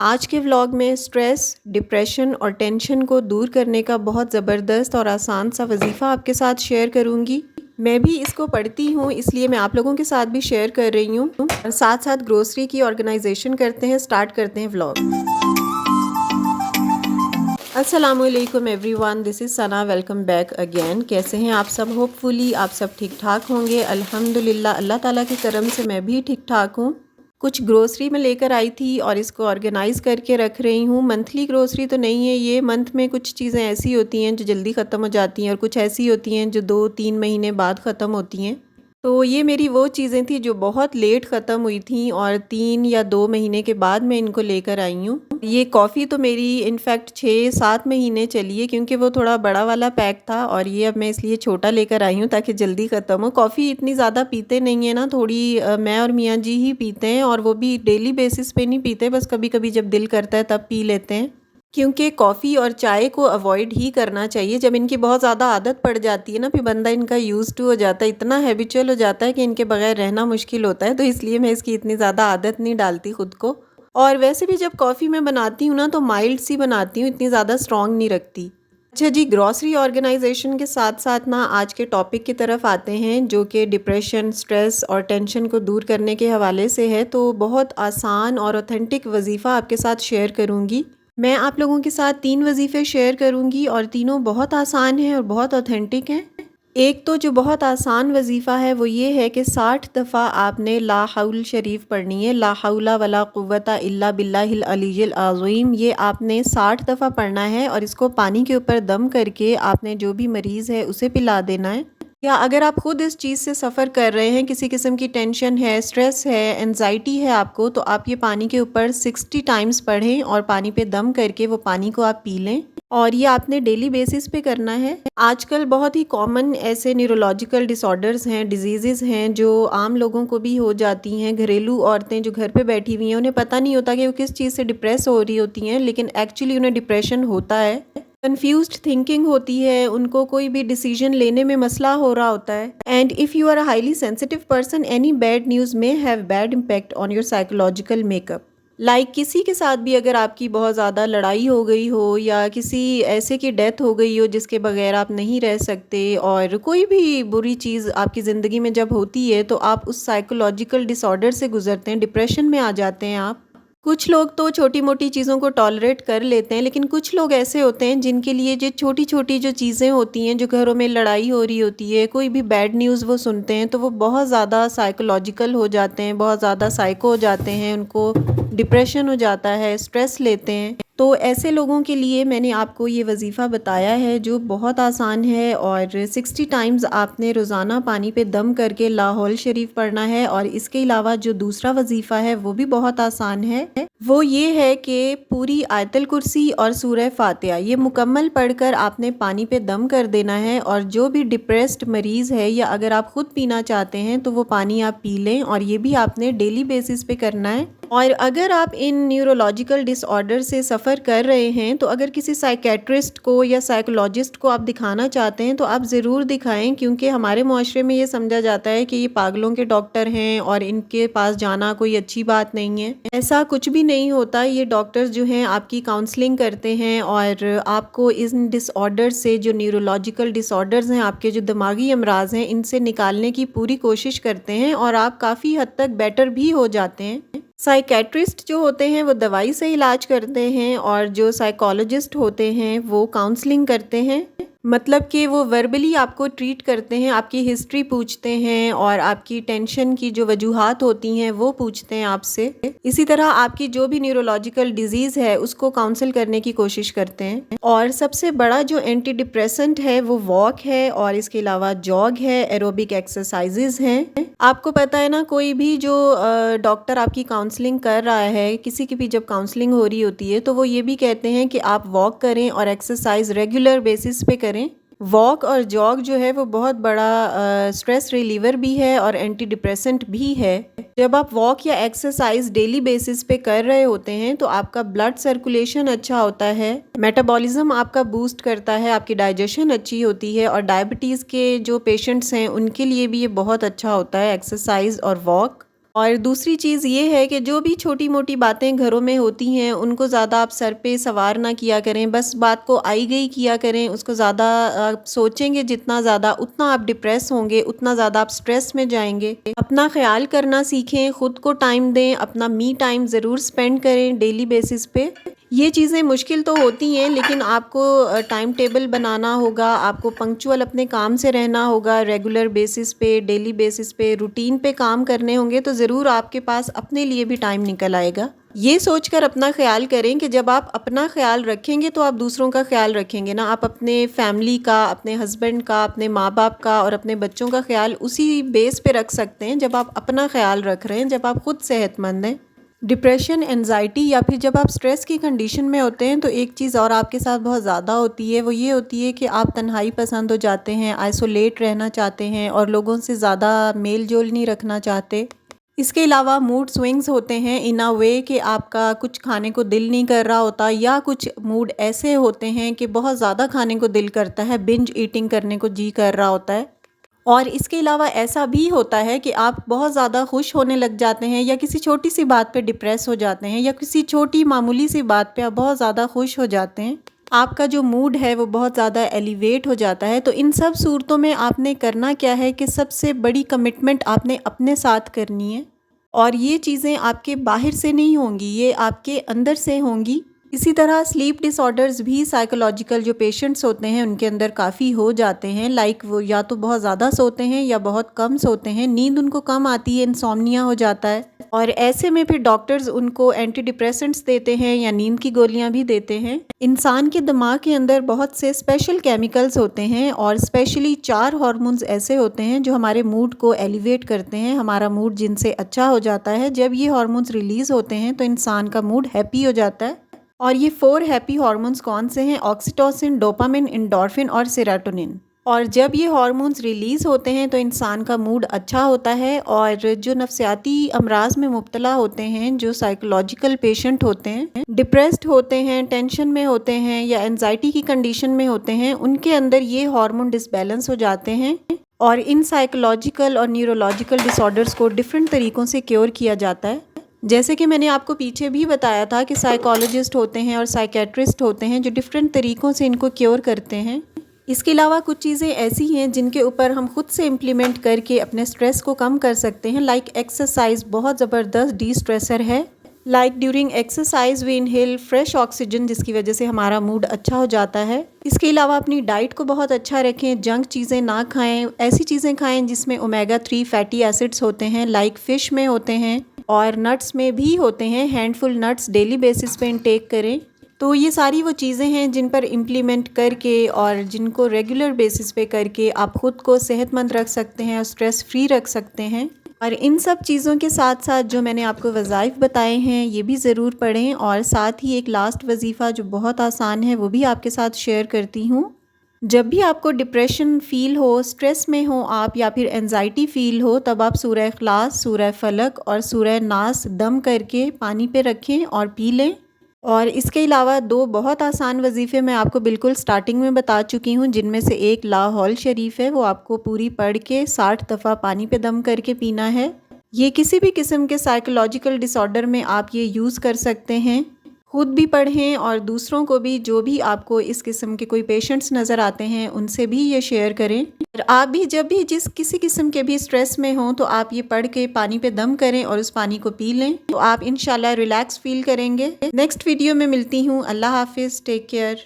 आज के व्लॉग में स्ट्रेस, डिप्रेशन और टेंशन को दूर करने का बहुत ज़बरदस्त और आसान सा वजीफ़ा आपके साथ शेयर करूँगी। मैं भी इसको पढ़ती हूँ, इसलिए मैं आप लोगों के साथ भी शेयर कर रही हूँ और साथ साथ ग्रोसरी की ऑर्गेनाइजेशन करते हैं, स्टार्ट करते हैं व्लॉग। अस्सलामुअलैकुम everyone, this is Sana. Welcome back again. कैसे हैं आप सब? होपफुली आप सब ठीक ठाक होंगे। अल्हम्दुलिल्लाह, अल्लाह ताला के करम से मैं भी ठीक ठाक हूँ। कुछ ग्रोसरी में लेकर आई थी और इसको ऑर्गेनाइज़ करके रख रही हूँ। मंथली ग्रोसरी तो नहीं है ये, मंथ में कुछ चीज़ें ऐसी होती हैं जो जल्दी ख़त्म हो जाती हैं और कुछ ऐसी होती हैं जो 2-3 महीने बाद ख़त्म होती हैं। तो ये मेरी वो चीज़ें थी जो बहुत लेट ख़त्म हुई थी और 3 या 2 महीने के बाद मैं इनको लेकर आई हूँ। ये कॉफ़ी तो मेरी इनफैक्ट 6-7 महीने चली है, क्योंकि वो थोड़ा बड़ा वाला पैक था और ये अब मैं इसलिए छोटा लेकर आई हूँ ताकि जल्दी ख़त्म हो। कॉफ़ी इतनी ज़्यादा पीते नहीं है ना, थोड़ी मैं और मियाँ जी ही पीते हैं और वो भी डेली बेसिस पे नहीं पीते, बस कभी कभी जब दिल करता है तब पी लेते हैं। क्योंकि कॉफ़ी और चाय को अवॉइड ही करना चाहिए। जब इनकी बहुत ज़्यादा आदत पड़ जाती है ना, फिर बंदा इनका यूज़ टू हो जाता है, इतना हैबिचुअल हो जाता है कि इनके बगैर रहना मुश्किल होता है। तो इसलिए मैं इसकी इतनी ज़्यादा आदत नहीं डालती खुद को। और वैसे भी जब कॉफ़ी मैं बनाती हूँ ना तो माइल्ड सी बनाती हूँ, इतनी ज़्यादा स्ट्रॉन्ग नहीं रखती। अच्छा जी, ग्रॉसरी ऑर्गेनाइजेशन के साथ साथ ना आज के टॉपिक की तरफ आते हैं, जो कि डिप्रेशन, स्ट्रेस और टेंशन को दूर करने के हवाले से है। तो बहुत आसान और ऑथेंटिक वजीफ़ा आपके साथ शेयर करूँगी। मैं आप लोगों के साथ 3 वजीफ़े शेयर करूँगी और तीनों बहुत आसान हैं और बहुत ऑथेंटिक हैं। एक तो जो बहुत आसान वजीफ़ा है वो ये है कि 60 दफ़ा आपने ला हौल शरीफ पढ़नी है। ला हौला वला कुव्वता इल्ला बिल्लाहिल अलीय्यिल अज़ीम, ये आपने 60 दफ़ा पढ़ना है और इसको पानी के ऊपर दम करके आपने जो भी मरीज़ है उसे पिला देना है। या अगर आप खुद इस चीज़ से सफ़र कर रहे हैं, किसी किस्म की टेंशन है, स्ट्रेस है, एंजाइटी है आपको, तो आप ये पानी के ऊपर 60 टाइम्स पढ़ें और पानी पे दम करके वो पानी को आप पी लें। और ये आपने डेली बेसिस पे करना है। आजकल बहुत ही कॉमन ऐसे न्यूरोलॉजिकल डिसऑर्डर्स हैं, डिजीज़ेज़ हैं जो आम लोगों को भी हो जाती हैं। घरेलू औरतें जो घर पे बैठी हुई हैं, उन्हें पता नहीं होता कि वो किस चीज़ से डिप्रेस हो रही होती हैं, लेकिन एक्चुअली उन्हें डिप्रेशन होता है। कन्फ्यूज्ड थिंकिंग होती है, उनको कोई भी डिसीजन लेने में मसला हो रहा होता है। And if you are a highly sensitive person, any bad news may have bad impact on your psychological makeup. Like किसी के साथ भी अगर आपकी बहुत ज़्यादा लड़ाई हो गई हो या किसी ऐसे की डेथ हो गई हो जिसके बगैर आप नहीं रह सकते, और कोई भी बुरी चीज़ आपकी ज़िंदगी में जब होती है तो आप उस साइकोलॉजिकल डिसऑर्डर से गुजरते हैं, डिप्रेशन में आ जाते हैं आप। कुछ लोग तो छोटी मोटी चीज़ों को टॉलरेट कर लेते हैं, लेकिन कुछ लोग ऐसे होते हैं जिनके लिए जो छोटी छोटी जो चीज़ें होती हैं, जो घरों में लड़ाई हो रही होती है, कोई भी बैड न्यूज़ वो सुनते हैं तो वो बहुत ज़्यादा साइकोलॉजिकल हो जाते हैं, बहुत ज़्यादा साइको हो जाते हैं, उनको डिप्रेशन हो जाता है, स्ट्रेस लेते हैं। तो ऐसे लोगों के लिए मैंने आपको ये वजीफ़ा बताया है जो बहुत आसान है और 60 टाइम्स आपने रोज़ाना पानी पे दम करके लाहौल शरीफ पढ़ना है। और इसके अलावा जो दूसरा वजीफ़ा है वो भी बहुत आसान है। वो ये है कि पूरी आयतल कुर्सी और सूरह फातिहा ये मुकम्मल पढ़कर आपने पानी पे दम कर देना है। और जो भी डिप्रेस्ड मरीज़ है या अगर आप खुद पीना चाहते हैं तो वो पानी आप पी लें, और ये भी आपने डेली बेसिस पे करना है। और अगर आप इन न्यूरोलॉजिकल डिसऑर्डर से सफ़र कर रहे हैं तो अगर किसी साइकेट्रिस्ट को या साइकोलॉजिस्ट को आप दिखाना चाहते हैं तो आप ज़रूर दिखाएं, क्योंकि हमारे मुआशरे में ये समझा जाता है कि ये पागलों के डॉक्टर हैं और इनके पास जाना कोई अच्छी बात नहीं है। ऐसा कुछ भी नहीं होता। ये डॉक्टर्स जो हैं आपकी काउंसलिंग करते हैं और आपको इन डिसऑर्डर से, जो न्यूरोलॉजिकल डिसऑर्डर्स हैं, आपके जो दिमागी अमराज हैं, इनसे निकालने की पूरी कोशिश करते हैं और आप काफ़ी हद तक बेटर भी हो जाते हैं। साइकेट्रिस्ट जो होते हैं वो दवाई से इलाज करते हैं और जो साइकोलॉजिस्ट होते हैं वो काउंसलिंग करते हैं। मतलब कि वो वर्बली आपको ट्रीट करते हैं, आपकी हिस्ट्री पूछते हैं और आपकी टेंशन की जो वजूहात होती हैं वो पूछते हैं आपसे। इसी तरह आपकी जो भी न्यूरोलॉजिकल डिजीज़ है उसको काउंसिल करने की कोशिश करते हैं। और सबसे बड़ा जो एंटी डिप्रेसेंट है वो वॉक है और इसके अलावा जॉग है, एरोबिक एक्सरसाइजेज हैं। आपको पता है ना, कोई भी जो डॉक्टर आपकी काउंसलिंग कर रहा है, किसी की भी जब काउंसलिंग हो रही होती है तो वो ये भी कहते हैं कि आप वॉक करें और एक्सरसाइज रेगुलर बेसिस पे करें। वॉक और जॉग जो है वो बहुत बड़ा स्ट्रेस रिलीवर भी है और एंटी डिप्रेसेंट भी है। जब आप वॉक या एक्सरसाइज डेली बेसिस पे कर रहे होते हैं तो आपका ब्लड सर्कुलेशन अच्छा होता है, मेटाबॉलिज्म आपका बूस्ट करता है, आपकी डाइजेशन अच्छी होती है। और डायबिटीज़ के जो पेशेंट्स हैं उनके लिए भी ये बहुत अच्छा होता है एक्सरसाइज और वॉक। और दूसरी चीज़ ये है कि जो भी छोटी-मोटी बातें घरों में होती हैं, उनको ज़्यादा आप सर पे सवार ना किया करें, बस बात को आई गई किया करें, उसको ज़्यादा सोचेंगे जितना ज़्यादा उतना आप डिप्रेस होंगे, उतना ज़्यादा आप स्ट्रेस में जाएँगे। अपना ख़्याल करना सीखें, खुद को टाइम दें, अपना मी टाइम ज़रूर स्पेंड करें डेली बेसिस पे। ये चीज़ें मुश्किल तो होती हैं, लेकिन आपको टाइम टेबल बनाना होगा, आपको पंक्चुअल अपने काम से रहना होगा, रेगुलर बेसिस पे, डेली बेसिस पे, रूटीन पे काम करने होंगे, तो ज़रूर आपके पास अपने लिए भी टाइम निकल आएगा। ये सोचकर अपना ख़्याल करें कि जब आप अपना ख़्याल रखेंगे तो आप दूसरों का ख़्याल रखेंगे ना। आप अपने फैमिली का, अपने हस्बैंड का, अपने माँ-बाप का और अपने बच्चों का ख़्याल उसी बेस पे रख सकते हैं जब आप अपना ख़्याल रख रहे हैं, जब आप खुद सेहतमंद हैं। डिप्रेशन, एंजाइटी या फिर जब आप स्ट्रेस की कंडीशन में होते हैं तो एक चीज़ और आपके साथ बहुत ज़्यादा होती है, वो ये होती है कि आप तन्हाई पसंद हो जाते हैं, आइसोलेट रहना चाहते हैं और लोगों से ज़्यादा मेल जोल नहीं रखना चाहते। इसके अलावा मूड स्विंग्स होते हैं इन अ वे कि आपका कुछ खाने को दिल नहीं कर रहा होता, या कुछ मूड ऐसे होते हैं कि बहुत ज़्यादा खाने को दिल करता है, बिंज ईटिंग करने को जी कर रहा होता है। और इसके अलावा ऐसा भी होता है कि आप बहुत ज़्यादा खुश होने लग जाते हैं, या किसी छोटी सी बात पे डिप्रेस हो जाते हैं, या किसी छोटी मामूली सी बात पे आप बहुत ज़्यादा खुश हो जाते हैं। आपका जो मूड है वो बहुत ज़्यादा एलिवेट हो जाता है। तो इन सब सूरतों में आपने करना क्या है कि सबसे बड़ी कमिटमेंट आपने अपने साथ करनी है, और ये चीज़ें आपके बाहर से नहीं होंगी, ये आपके अंदर से होंगी। इसी तरह स्लीप डिसऑर्डर्स भी साइकोलॉजिकल जो पेशेंट्स होते हैं उनके अंदर काफ़ी हो जाते हैं। लाइक वो या तो बहुत ज़्यादा सोते हैं या बहुत कम सोते हैं, नींद उनको कम आती है, इंसोम्निया हो जाता है, और ऐसे में फिर डॉक्टर्स उनको एंटी डिप्रेसेंट्स देते हैं या नींद की गोलियां भी देते हैं। इंसान के दिमाग के अंदर बहुत से स्पेशल केमिकल्स होते हैं, और स्पेशली 4 हार्मोन्स ऐसे होते हैं जो हमारे मूड को एलिवेट करते हैं, हमारा मूड जिनसे अच्छा हो जाता है। जब ये हार्मोन्स रिलीज़ होते हैं तो इंसान का मूड हैप्पी हो जाता है। और ये 4 हैप्पी हार्मोन्स कौन से हैं? ऑक्सीटोसिन, डोपामिन, एंडोर्फिन और सेरोटोनिन। और जब ये हार्मोन्स रिलीज़ होते हैं तो इंसान का मूड अच्छा होता है, और जो नफ्सियाती अमराज में मुब्तला होते हैं, जो साइकोलॉजिकल पेशेंट होते हैं, डिप्रेस्ड होते हैं, टेंशन में होते हैं या एंजाइटी की कंडीशन में होते हैं, उनके अंदर ये हार्मोन डिसबैलेंस हो जाते हैं। और इन साइकोलॉजिकल और न्यूरोलॉजिकल डिसऑर्डर्स को डिफरेंट तरीक़ों से क्योर किया जाता है। जैसे कि मैंने आपको पीछे भी बताया था कि साइकोलॉजिस्ट होते हैं और साइकेट्रिस्ट होते हैं जो डिफरेंट तरीक़ों से इनको क्योर करते हैं। इसके अलावा कुछ चीज़ें ऐसी हैं जिनके ऊपर हम खुद से इम्प्लीमेंट करके अपने स्ट्रेस को कम कर सकते हैं। लाइक एक्सरसाइज बहुत ज़बरदस्त डी स्ट्रेसर है। Like during exercise we inhale fresh oxygen, जिसकी वजह से हमारा मूड अच्छा हो जाता है। इसके अलावा अपनी डाइट को बहुत अच्छा रखें, जंक चीज़ें ना खाएं, ऐसी चीज़ें खाएं जिसमें ओमेगा 3 फैटी एसिड्स होते हैं, लाइक फ़िश में होते हैं और नट्स में भी होते हैं। हैंडफुल नट्स डेली बेसिस पे इनटेक करें। तो ये सारी वो चीज़ें हैं जिन पर इम्प्लीमेंट करके और जिनको रेगुलर बेसिस पे करके आप ख़ुद को सेहतमंद रख सकते हैं और स्ट्रेस फ्री रख सकते हैं। और इन सब चीज़ों के साथ साथ जो मैंने आपको वज़ाइफ बताए हैं ये भी ज़रूर पढ़ें। और साथ ही एक लास्ट वजीफ़ा जो बहुत आसान है वो भी आपके साथ शेयर करती हूँ। जब भी आपको डिप्रेशन फ़ील हो, स्ट्रेस में हो आप, या फिर एंजाइटी फ़ील हो, तब आप सूरह इखलास, सूरह फलक और सूरह नास दम करके पानी पे रखें और पी लें। और इसके अलावा 2 बहुत आसान वजीफ़े मैं आपको बिल्कुल स्टार्टिंग में बता चुकी हूँ, जिनमें से एक ला हौल शरीफ है, वो आपको पूरी पढ़ के 60 दफ़ा पानी पे दम करके पीना है। ये किसी भी किस्म के साइकोलॉजिकल डिसऑर्डर में आप ये यूज़ कर सकते हैं। खुद भी पढ़ें और दूसरों को भी, जो भी आपको इस किस्म के कोई पेशेंट्स नज़र आते हैं उनसे भी ये शेयर करें। और आप भी जब भी जिस किसी किस्म के भी स्ट्रेस में हों तो आप ये पढ़ के पानी पे दम करें और उस पानी को पी लें, तो आप इंशाल्लाह रिलैक्स फील करेंगे। नेक्स्ट वीडियो में मिलती हूँ। अल्लाह हाफिज़, टेक केयर।